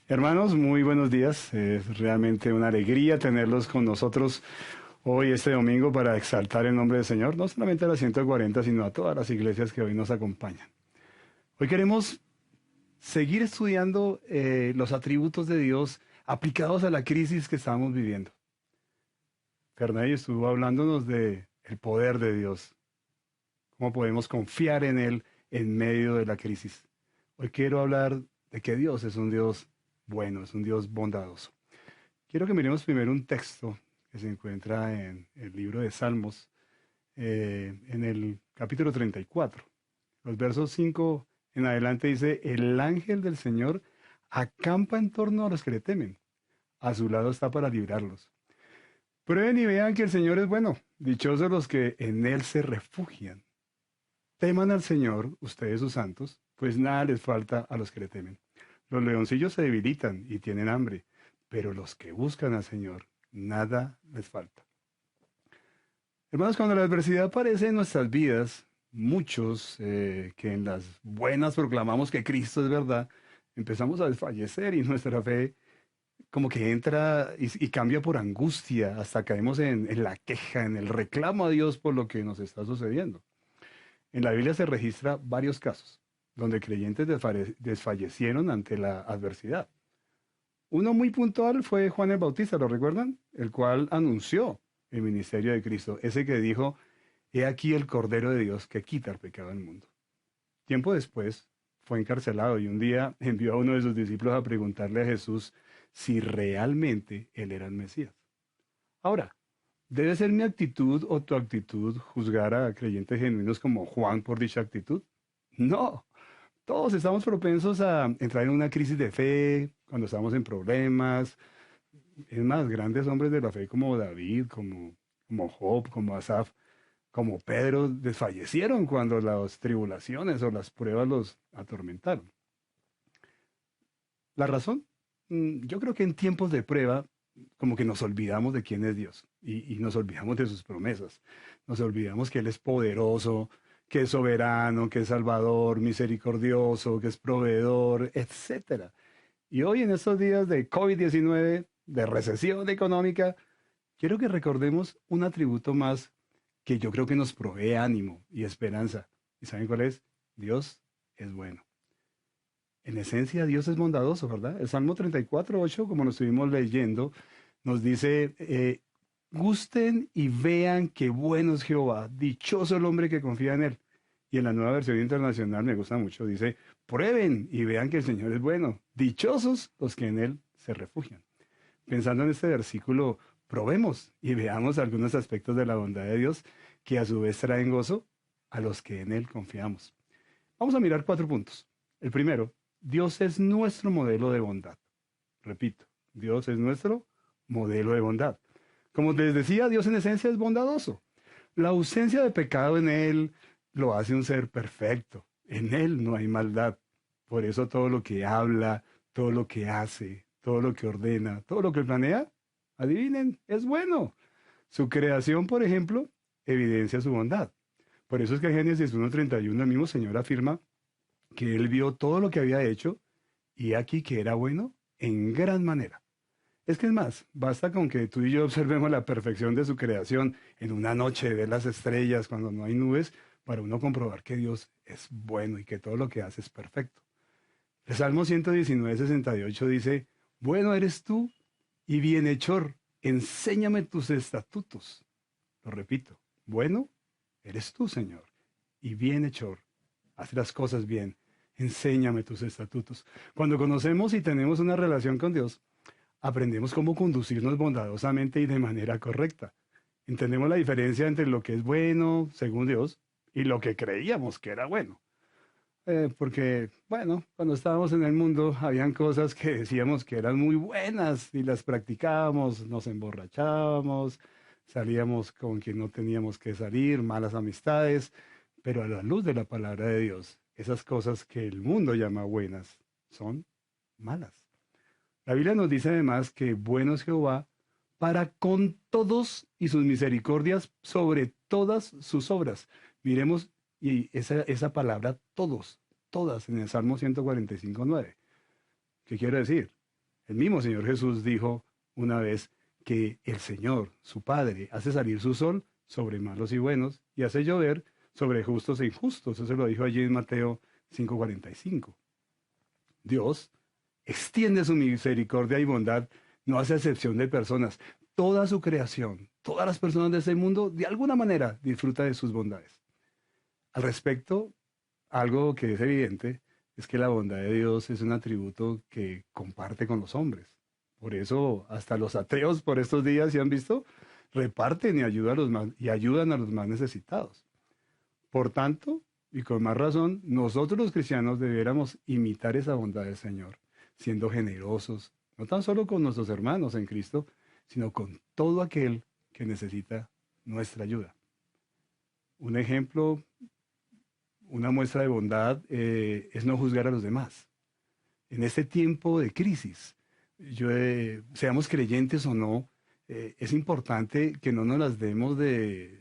Hermanos, muy buenos días. Es realmente una alegría tenerlos con nosotros hoy, este domingo, para exaltar el nombre del Señor, no solamente a las 140, sino a todas las iglesias que hoy nos acompañan. Hoy queremos seguir estudiando los atributos de Dios aplicados a la crisis que estamos viviendo. Ferney estuvo hablándonos de el poder de Dios, cómo podemos confiar en Él en medio de la crisis. Hoy quiero hablar de que Dios es un Dios bueno, es un Dios bondadoso. Quiero que miremos primero un texto que se encuentra en el libro de Salmos, en el capítulo 34. Los versos 5 en adelante dice, el ángel del Señor acampa en torno a los que le temen. A su lado está para librarlos. Prueben y vean que el Señor es bueno. Dichosos los que en Él se refugian. Teman al Señor, ustedes sus santos, pues nada les falta a los que le temen. Los leoncillos se debilitan y tienen hambre, pero los que buscan al Señor, nada les falta. Hermanos, cuando la adversidad aparece en nuestras vidas, muchos que en las buenas proclamamos que Cristo es verdad, empezamos a desfallecer y nuestra fe como que entra y cambia por angustia, hasta caemos en la queja, en el reclamo a Dios por lo que nos está sucediendo. En la Biblia se registra varios casos donde creyentes desfallecieron ante la adversidad. Uno muy puntual fue Juan el Bautista, ¿lo recuerdan? El cual anunció el ministerio de Cristo, ese que dijo, he aquí el Cordero de Dios que quita el pecado del mundo. Tiempo después fue encarcelado y un día envió a uno de sus discípulos a preguntarle a Jesús si realmente él era el Mesías. Ahora, ¿debe ser mi actitud o tu actitud juzgar a creyentes genuinos como Juan por dicha actitud? No, todos estamos propensos a entrar en una crisis de fe cuando estamos en problemas. Es más, grandes hombres de la fe como David, como Job, como Asaf, como Pedro, desfallecieron cuando las tribulaciones o las pruebas los atormentaron. ¿La razón? Yo creo que en tiempos de prueba, como que nos olvidamos de quién es Dios y nos olvidamos de sus promesas. Nos olvidamos que Él es poderoso, que es soberano, que es salvador, misericordioso, que es proveedor, etcétera. Y hoy en estos días de COVID-19, de recesión económica, quiero que recordemos un atributo más que yo creo que nos provee ánimo y esperanza. ¿Y saben cuál es? Dios es bueno. En esencia, Dios es bondadoso, ¿verdad? El Salmo 34:8, como lo estuvimos leyendo, nos dice, gusten y vean qué bueno es Jehová, dichoso el hombre que confía en él. Y en la nueva versión internacional me gusta mucho, dice, prueben y vean que el Señor es bueno, dichosos los que en él se refugian. Pensando en este versículo, probemos y veamos algunos aspectos de la bondad de Dios que a su vez traen gozo a los que en él confiamos. Vamos a mirar 4 puntos. El primero, Dios es nuestro modelo de bondad. Repito, Dios es nuestro modelo de bondad. Como les decía, Dios en esencia es bondadoso. La ausencia de pecado en Él lo hace un ser perfecto. En Él no hay maldad. Por eso todo lo que habla, todo lo que hace, todo lo que ordena, todo lo que planea, adivinen, es bueno. Su creación, por ejemplo, evidencia su bondad. Por eso es que en Génesis 1:31 el mismo Señor afirma que Él vio todo lo que había hecho y aquí que era bueno en gran manera. Es que es más, basta con que tú y yo observemos la perfección de su creación en una noche de ver las estrellas cuando no hay nubes para uno comprobar que Dios es bueno y que todo lo que hace es perfecto. El Salmo 119:68 dice, bueno eres tú y bienhechor, enséñame tus estatutos. Lo repito, bueno eres tú, Señor, y bienhechor, haz las cosas bien, enséñame tus estatutos. Cuando conocemos y tenemos una relación con Dios, aprendemos cómo conducirnos bondadosamente y de manera correcta. Entendemos la diferencia entre lo que es bueno, según Dios, y lo que creíamos que era bueno. Porque, bueno, cuando estábamos en el mundo, habían cosas que decíamos que eran muy buenas y las practicábamos, nos emborrachábamos, salíamos con quien no teníamos que salir, malas amistades, pero a la luz de la palabra de Dios, esas cosas que el mundo llama buenas son malas. La Biblia nos dice además que bueno es Jehová para con todos y sus misericordias sobre todas sus obras. Miremos y esa palabra todos, todas en el Salmo 145:9. ¿Qué quiere decir? El mismo Señor Jesús dijo una vez que el Señor, su Padre, hace salir su sol sobre malos y buenos y hace llover sobre justos e injustos. Eso se lo dijo allí en Mateo 5:45. Dios extiende su misericordia y bondad, no hace excepción de personas. Toda su creación, todas las personas de este mundo, de alguna manera disfruta de sus bondades. Al respecto, algo que es evidente es que la bondad de Dios es un atributo que comparte con los hombres. Por eso, hasta los ateos por estos días, ¿se han visto? Reparten y ayudan a los más necesitados. Por tanto, y con más razón, nosotros los cristianos debiéramos imitar esa bondad del Señor, siendo generosos, no tan solo con nuestros hermanos en Cristo, sino con todo aquel que necesita nuestra ayuda. Un ejemplo, una muestra de bondad es no juzgar a los demás. En este tiempo de crisis, seamos creyentes o no, es importante que no nos las demos de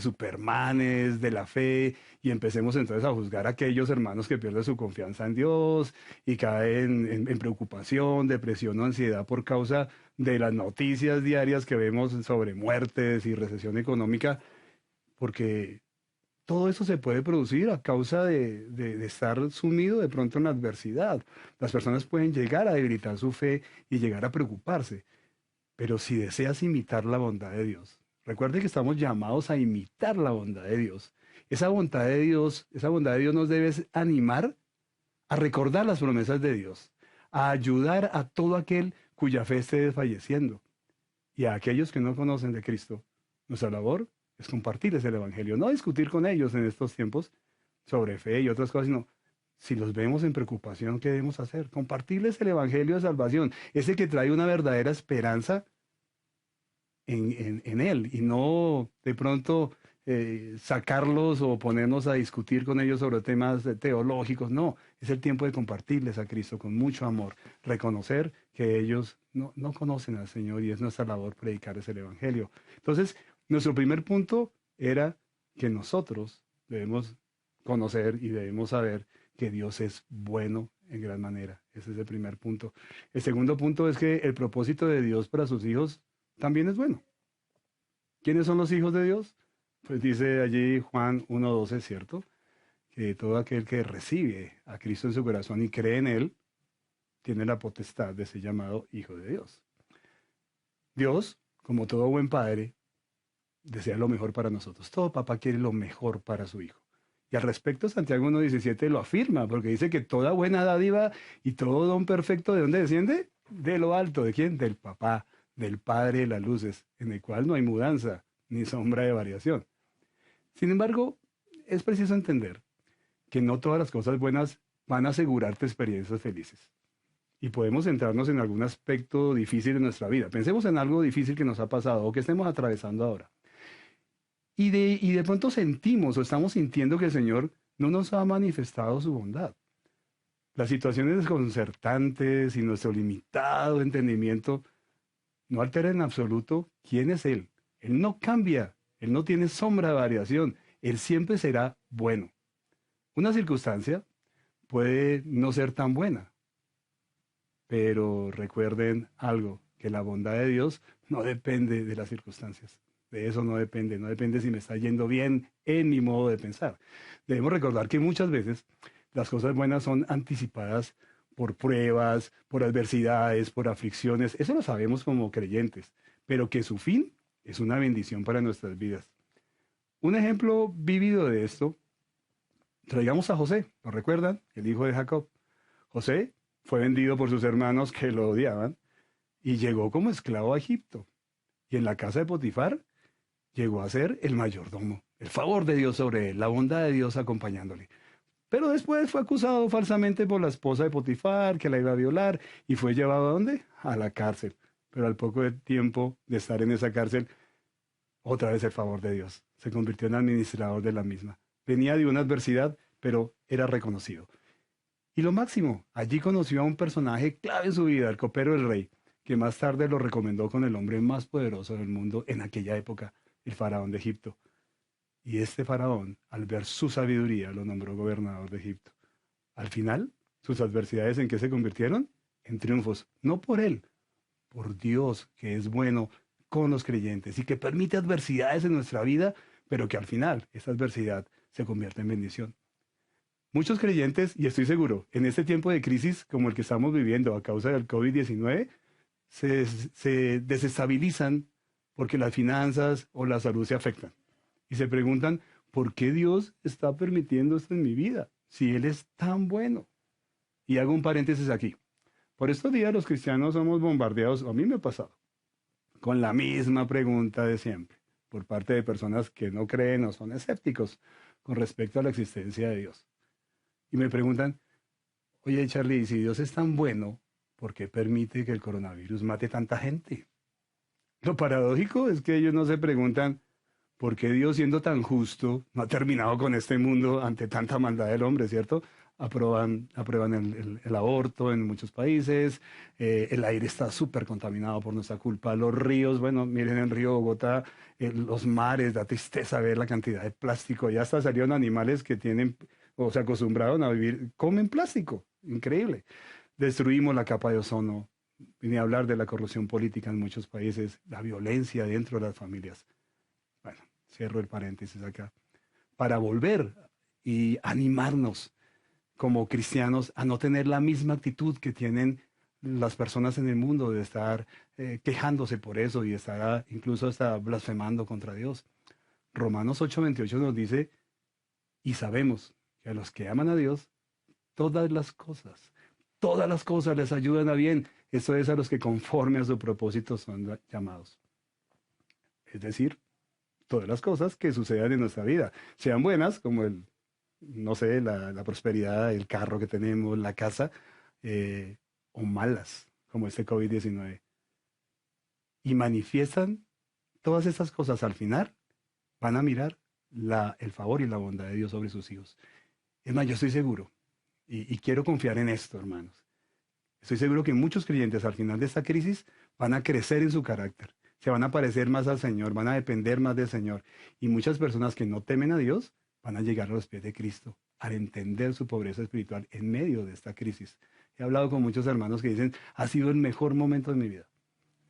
supermanes, de la fe, y empecemos entonces a juzgar a aquellos hermanos que pierden su confianza en Dios y caen en preocupación, depresión o ansiedad por causa de las noticias diarias que vemos sobre muertes y recesión económica, porque todo eso se puede producir a causa de estar sumido de pronto en la adversidad. Las personas pueden llegar a debilitar su fe y llegar a preocuparse. Pero si deseas imitar la bondad de Dios, recuerde que estamos llamados a imitar la bondad de Dios. Esa bondad de Dios nos debe animar a recordar las promesas de Dios, a ayudar a todo aquel cuya fe esté desfalleciendo y a aquellos que no conocen de Cristo. Nuestra labor es compartirles el Evangelio, no discutir con ellos en estos tiempos sobre fe y otras cosas, sino si los vemos en preocupación, ¿qué debemos hacer? Compartirles el Evangelio de salvación, ese que trae una verdadera esperanza en Él y no de pronto sacarlos o ponernos a discutir con ellos sobre temas teológicos. No, es el tiempo de compartirles a Cristo con mucho amor, reconocer que ellos no conocen al Señor y es nuestra labor predicarles el Evangelio. Entonces, nuestro primer punto era que nosotros debemos conocer y debemos saber que Dios es bueno en gran manera. Ese es el primer punto. El segundo punto es que el propósito de Dios para sus hijos también es bueno. ¿Quiénes son los hijos de Dios? Pues dice allí Juan 1:12, ¿cierto? Que todo aquel que recibe a Cristo en su corazón y cree en Él, tiene la potestad de ser llamado hijo de Dios. Dios, como todo buen padre, desea lo mejor para nosotros. Todo papá quiere lo mejor para su hijo. Y al respecto, Santiago 1:17 lo afirma, porque dice que toda buena dádiva y todo don perfecto, ¿de dónde desciende? De lo alto. ¿De quién? Del papá, del Padre de las luces, en el cual no hay mudanza ni sombra de variación. Sin embargo, es preciso entender que no todas las cosas buenas van a asegurarte experiencias felices. Y podemos centrarnos en algún aspecto difícil de nuestra vida. Pensemos en algo difícil que nos ha pasado o que estemos atravesando ahora. Y de pronto sentimos o estamos sintiendo que el Señor no nos ha manifestado su bondad. Las situaciones desconcertantes y nuestro limitado entendimiento no alteran en absoluto quién es Él. Él no cambia, Él no tiene sombra de variación, Él siempre será bueno. Una circunstancia puede no ser tan buena, pero recuerden algo, que la bondad de Dios no depende de las circunstancias. De eso no depende si me está yendo bien en mi modo de pensar. Debemos recordar que muchas veces las cosas buenas son anticipadas por pruebas, por adversidades, por aflicciones. Eso lo sabemos como creyentes, pero que su fin es una bendición para nuestras vidas. Un ejemplo vívido de esto, traigamos a José, ¿lo recuerdan? El hijo de Jacob. José fue vendido por sus hermanos que lo odiaban y llegó como esclavo a Egipto. Y en la casa de Potifar llegó a ser el mayordomo, el favor de Dios sobre él, la bondad de Dios acompañándole. Pero después fue acusado falsamente por la esposa de Potifar, que la iba a violar, y fue llevado ¿a dónde? A la cárcel. Pero al poco de tiempo de estar en esa cárcel, otra vez el favor de Dios. Se convirtió en administrador de la misma. Venía de una adversidad, pero era reconocido. Y lo máximo, allí conoció a un personaje clave en su vida, el copero del rey, que más tarde lo recomendó con el hombre más poderoso del mundo en aquella época, el faraón de Egipto. Y este faraón, al ver su sabiduría, lo nombró gobernador de Egipto. Al final, sus adversidades ¿en qué se convirtieron? en triunfos, no por Él, por Dios, que es bueno con los creyentes y que permite adversidades en nuestra vida, pero que al final esa adversidad se convierte en bendición. Muchos creyentes, y estoy seguro, en este tiempo de crisis como el que estamos viviendo a causa del COVID-19, se desestabilizan porque las finanzas o la salud se afectan. Y se preguntan, ¿por qué Dios está permitiendo esto en mi vida? Si Él es tan bueno. Y hago un paréntesis aquí. Por estos días los cristianos somos bombardeados, a mí me ha pasado, con la misma pregunta de siempre, por parte de personas que no creen o son escépticos con respecto a la existencia de Dios. Y me preguntan, oye Charlie, si Dios es tan bueno, ¿por qué permite que el coronavirus mate tanta gente? Lo paradójico es que ellos no se preguntan, ¿por qué Dios, siendo tan justo, no ha terminado con este mundo ante tanta maldad del hombre, ¿cierto? Aprueban el aborto en muchos países, el aire está súper contaminado por nuestra culpa, los ríos, bueno, miren el río Bogotá, los mares, da tristeza ver la cantidad de plástico, ya hasta salieron animales que tienen o se acostumbraron a vivir, comen plástico, increíble. Destruimos la capa de ozono, ni hablar de la corrupción política en muchos países, la violencia dentro de las familias. Bueno, cierro el paréntesis acá. Para volver y animarnos como cristianos a no tener la misma actitud que tienen las personas en el mundo de estar quejándose por eso y estar incluso hasta blasfemando contra Dios. Romanos 8:28 nos dice, y sabemos que a los que aman a Dios, todas las cosas les ayudan a bien. Eso es a los que conforme a su propósito son llamados. Es decir, todas las cosas que sucedan en nuestra vida, sean buenas, como no sé, la prosperidad, el carro que tenemos, la casa, eh, o malas, como este COVID-19. Y manifiestan todas estas cosas al final, van a mirar el favor y la bondad de Dios sobre sus hijos. Es más, yo estoy seguro, y quiero confiar en esto, hermanos. Estoy seguro que muchos creyentes al final de esta crisis van a crecer en su carácter, se van a parecer más al Señor, van a depender más del Señor. Y muchas personas que no temen a Dios van a llegar a los pies de Cristo al entender su pobreza espiritual en medio de esta crisis. He hablado con muchos hermanos que dicen, ha sido el mejor momento de mi vida.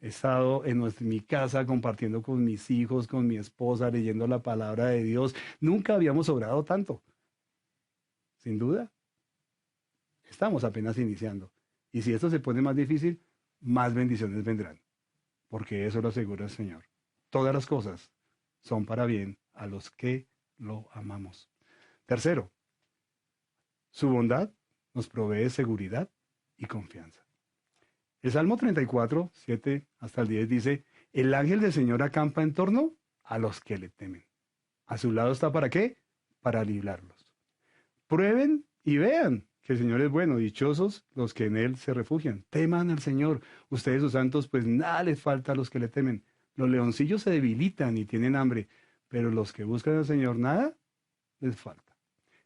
He estado en mi casa compartiendo con mis hijos, con mi esposa, leyendo la palabra de Dios. Nunca habíamos obrado tanto. Sin duda, estamos apenas iniciando. Y si esto se pone más difícil, más bendiciones vendrán, porque eso lo asegura el Señor. Todas las cosas son para bien a los que lo amamos. Tercero, su bondad nos provee seguridad y confianza. El Salmo 34, 7 hasta el 10 dice, el ángel del Señor acampa en torno a los que le temen. A su lado está ¿para qué? Para librarlos. Prueben y vean que el Señor es bueno, dichosos los que en Él se refugian. Teman al Señor. Ustedes, sus santos, pues nada les falta a los que le temen. Los leoncillos se debilitan y tienen hambre, pero los que buscan al Señor, nada les falta.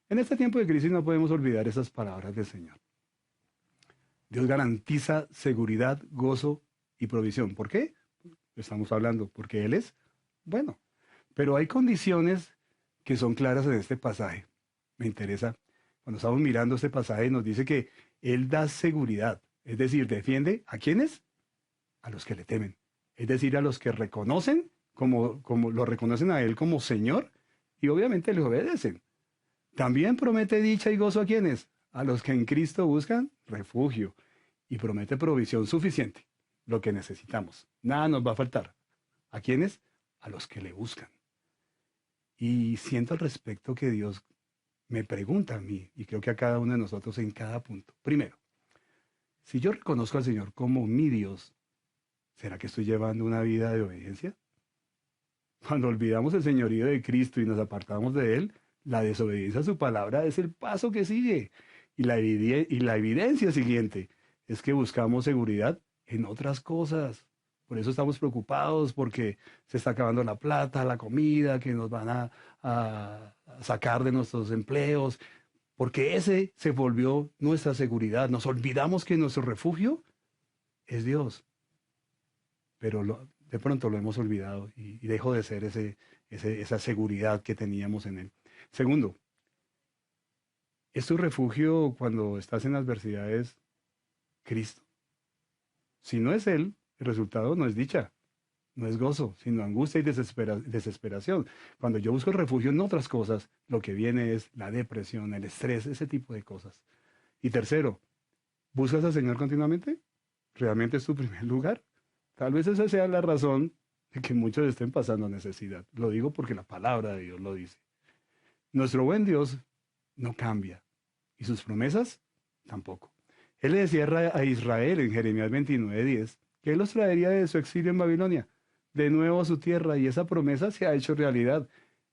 En este tiempo de crisis no podemos olvidar esas palabras del Señor. Dios garantiza seguridad, gozo y provisión. ¿Por qué? Estamos hablando porque Él es bueno. Pero hay condiciones que son claras en este pasaje. Me interesa. Cuando estamos mirando este pasaje nos dice que Él da seguridad. Es decir, defiende ¿a quiénes? A los que le temen. Es decir, a los que reconocen, como lo reconocen a Él como Señor y obviamente le obedecen. También promete dicha y gozo a quienes, a los que en Cristo buscan refugio y promete provisión suficiente, lo que necesitamos. Nada nos va a faltar. ¿A quiénes? A los que le buscan. Y siento al respecto que Dios me pregunta a mí, y creo que a cada uno de nosotros en cada punto. Primero, si yo reconozco al Señor como mi Dios, ¿será que estoy llevando una vida de obediencia? Cuando olvidamos el señorío de Cristo y nos apartamos de Él, la desobediencia a su palabra es el paso que sigue. Y la evidencia siguiente es que buscamos seguridad en otras cosas. Por eso estamos preocupados porque se está acabando la plata, la comida, que nos van a sacar de nuestros empleos, porque ese se volvió nuestra seguridad. Nos olvidamos que nuestro refugio es Dios, pero de pronto lo hemos olvidado y dejó de ser esa seguridad que teníamos en Él. Segundo, ¿es tu refugio cuando estás en adversidades Cristo? Si no es Él, el resultado no es dicha, no es gozo, sino angustia y desesperación. Cuando yo busco el refugio en otras cosas, lo que viene es la depresión, el estrés, ese tipo de cosas. Y tercero, ¿buscas al Señor continuamente? ¿Realmente es tu primer lugar? Tal vez esa sea la razón de que muchos estén pasando necesidad. Lo digo porque la palabra de Dios lo dice. Nuestro buen Dios no cambia y sus promesas tampoco. Él le decía a Israel en Jeremías 29:10 que Él los traería de su exilio en Babilonia de nuevo a su tierra y esa promesa se ha hecho realidad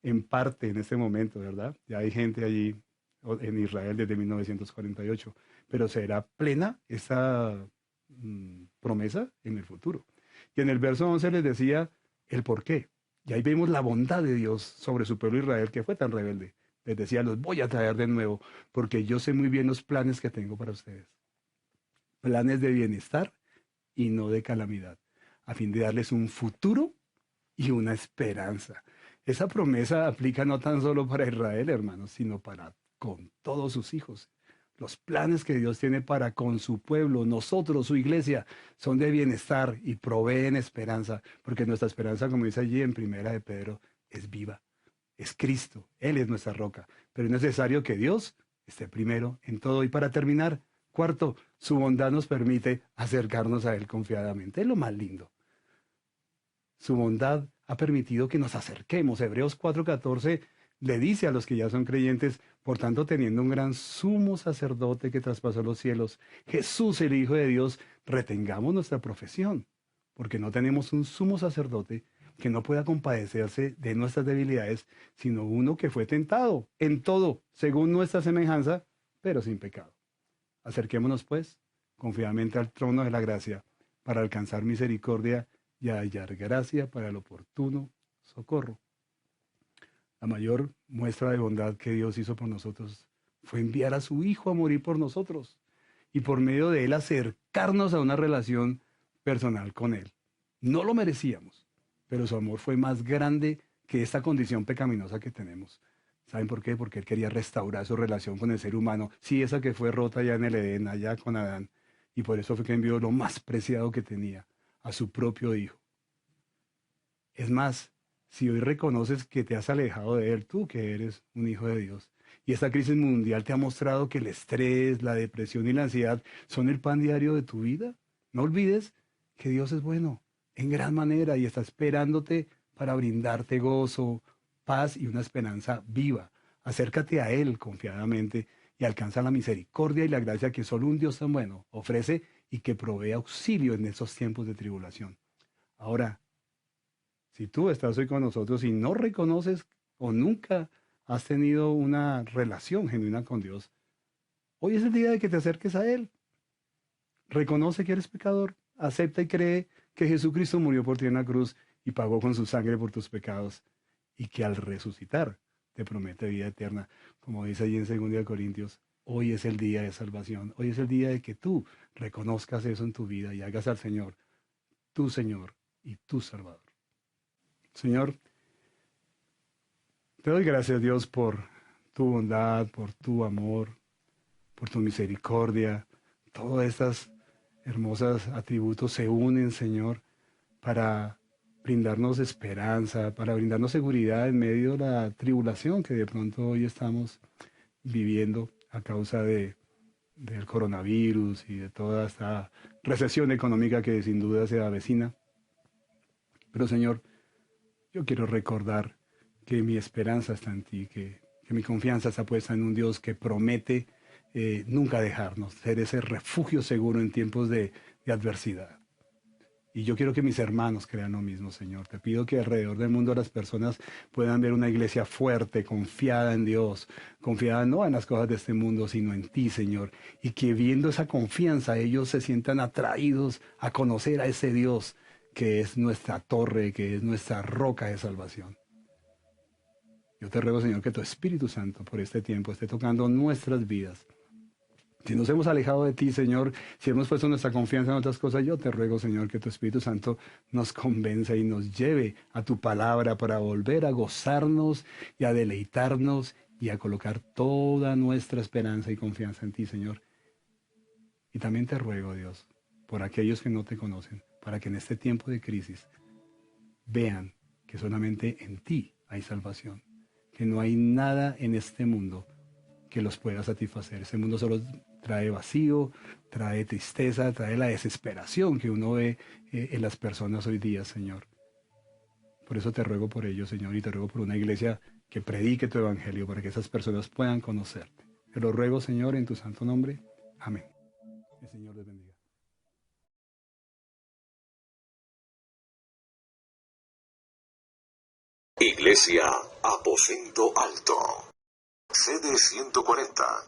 en parte en este momento, ¿verdad? Ya hay gente allí en Israel desde 1948, pero será plena esa promesa en el futuro. Y en el verso 11 les decía el por qué. Y ahí vemos la bondad de Dios sobre su pueblo Israel que fue tan rebelde. Les decía, los voy a traer de nuevo, porque yo sé muy bien los planes que tengo para ustedes. Planes de bienestar y no de calamidad, a fin de darles un futuro y una esperanza. Esa promesa aplica no tan solo para Israel, hermanos, sino para con todos sus hijos. Los planes que Dios tiene para con su pueblo, nosotros, su iglesia, son de bienestar y proveen esperanza, porque nuestra esperanza, como dice allí en Primera de Pedro, es viva, es Cristo, Él es nuestra roca, pero es necesario que Dios esté primero en todo. Y para terminar, cuarto, su bondad nos permite acercarnos a Él confiadamente. Es lo más lindo. Su bondad ha permitido que nos acerquemos. Hebreos 4:14 le dice a los que ya son creyentes, por tanto, teniendo un gran sumo sacerdote que traspasó los cielos, Jesús, el Hijo de Dios, retengamos nuestra profesión, porque no tenemos un sumo sacerdote que no pueda compadecerse de nuestras debilidades, sino uno que fue tentado en todo, según nuestra semejanza, pero sin pecado. Acerquémonos, pues, confiadamente al trono de la gracia, para alcanzar misericordia y hallar gracia para el oportuno socorro. La mayor muestra de bondad que Dios hizo por nosotros fue enviar a su Hijo a morir por nosotros y por medio de Él acercarnos a una relación personal con Él. No lo merecíamos, pero su amor fue más grande que esta condición pecaminosa que tenemos. ¿Saben por qué? Porque Él quería restaurar su relación con el ser humano, sí, esa que fue rota ya en el Edén, allá con Adán, y por eso fue que envió lo más preciado que tenía, a su propio Hijo. Es más, si hoy reconoces que te has alejado de Él, tú que eres un hijo de Dios, y esta crisis mundial te ha mostrado que el estrés, la depresión y la ansiedad son el pan diario de tu vida, no olvides que Dios es bueno en gran manera y está esperándote para brindarte gozo, paz y una esperanza viva. Acércate a Él confiadamente y alcanza la misericordia y la gracia que solo un Dios tan bueno ofrece y que provee auxilio en esos tiempos de tribulación. Ahora, si tú estás hoy con nosotros y no reconoces o nunca has tenido una relación genuina con Dios, hoy es el día de que te acerques a Él. Reconoce que eres pecador, acepta y cree que Jesucristo murió por ti en la cruz y pagó con su sangre por tus pecados y que al resucitar te promete vida eterna. Como dice allí en 2 Corintios, hoy es el día de salvación, hoy es el día de que tú reconozcas eso en tu vida y hagas al Señor tu Señor y tu Salvador. Señor, te doy gracias, Dios, por tu bondad, por tu amor, por tu misericordia. Todos estos hermosos atributos se unen, Señor, para brindarnos esperanza, para brindarnos seguridad en medio de la tribulación que de pronto hoy estamos viviendo a causa del coronavirus y de toda esta recesión económica que sin duda se avecina. Pero, Señor, yo quiero recordar que mi esperanza está en ti, que mi confianza está puesta en un Dios que promete nunca dejarnos, ser ese refugio seguro en tiempos de adversidad. Y yo quiero que mis hermanos crean lo mismo, Señor. Te pido que alrededor del mundo las personas puedan ver una iglesia fuerte, confiada en Dios, confiada no en las cosas de este mundo, sino en ti, Señor. Y que viendo esa confianza ellos se sientan atraídos a conocer a ese Dios que es nuestra torre, que es nuestra roca de salvación. Yo te ruego, Señor, que tu Espíritu Santo por este tiempo esté tocando nuestras vidas. Si nos hemos alejado de ti, Señor, si hemos puesto nuestra confianza en otras cosas, yo te ruego, Señor, que tu Espíritu Santo nos convenza y nos lleve a tu palabra para volver a gozarnos y a deleitarnos y a colocar toda nuestra esperanza y confianza en ti, Señor. Y también te ruego, Dios, por aquellos que no te conocen, para que en este tiempo de crisis vean que solamente en ti hay salvación, que no hay nada en este mundo que los pueda satisfacer. Este mundo solo trae vacío, trae tristeza, trae la desesperación que uno ve en las personas hoy día, Señor. Por eso te ruego por ellos, Señor, y te ruego por una iglesia que predique tu evangelio para que esas personas puedan conocerte. Te lo ruego, Señor, en tu santo nombre. Amén. El Señor les bendiga. Iglesia Aposento Alto, sede 140,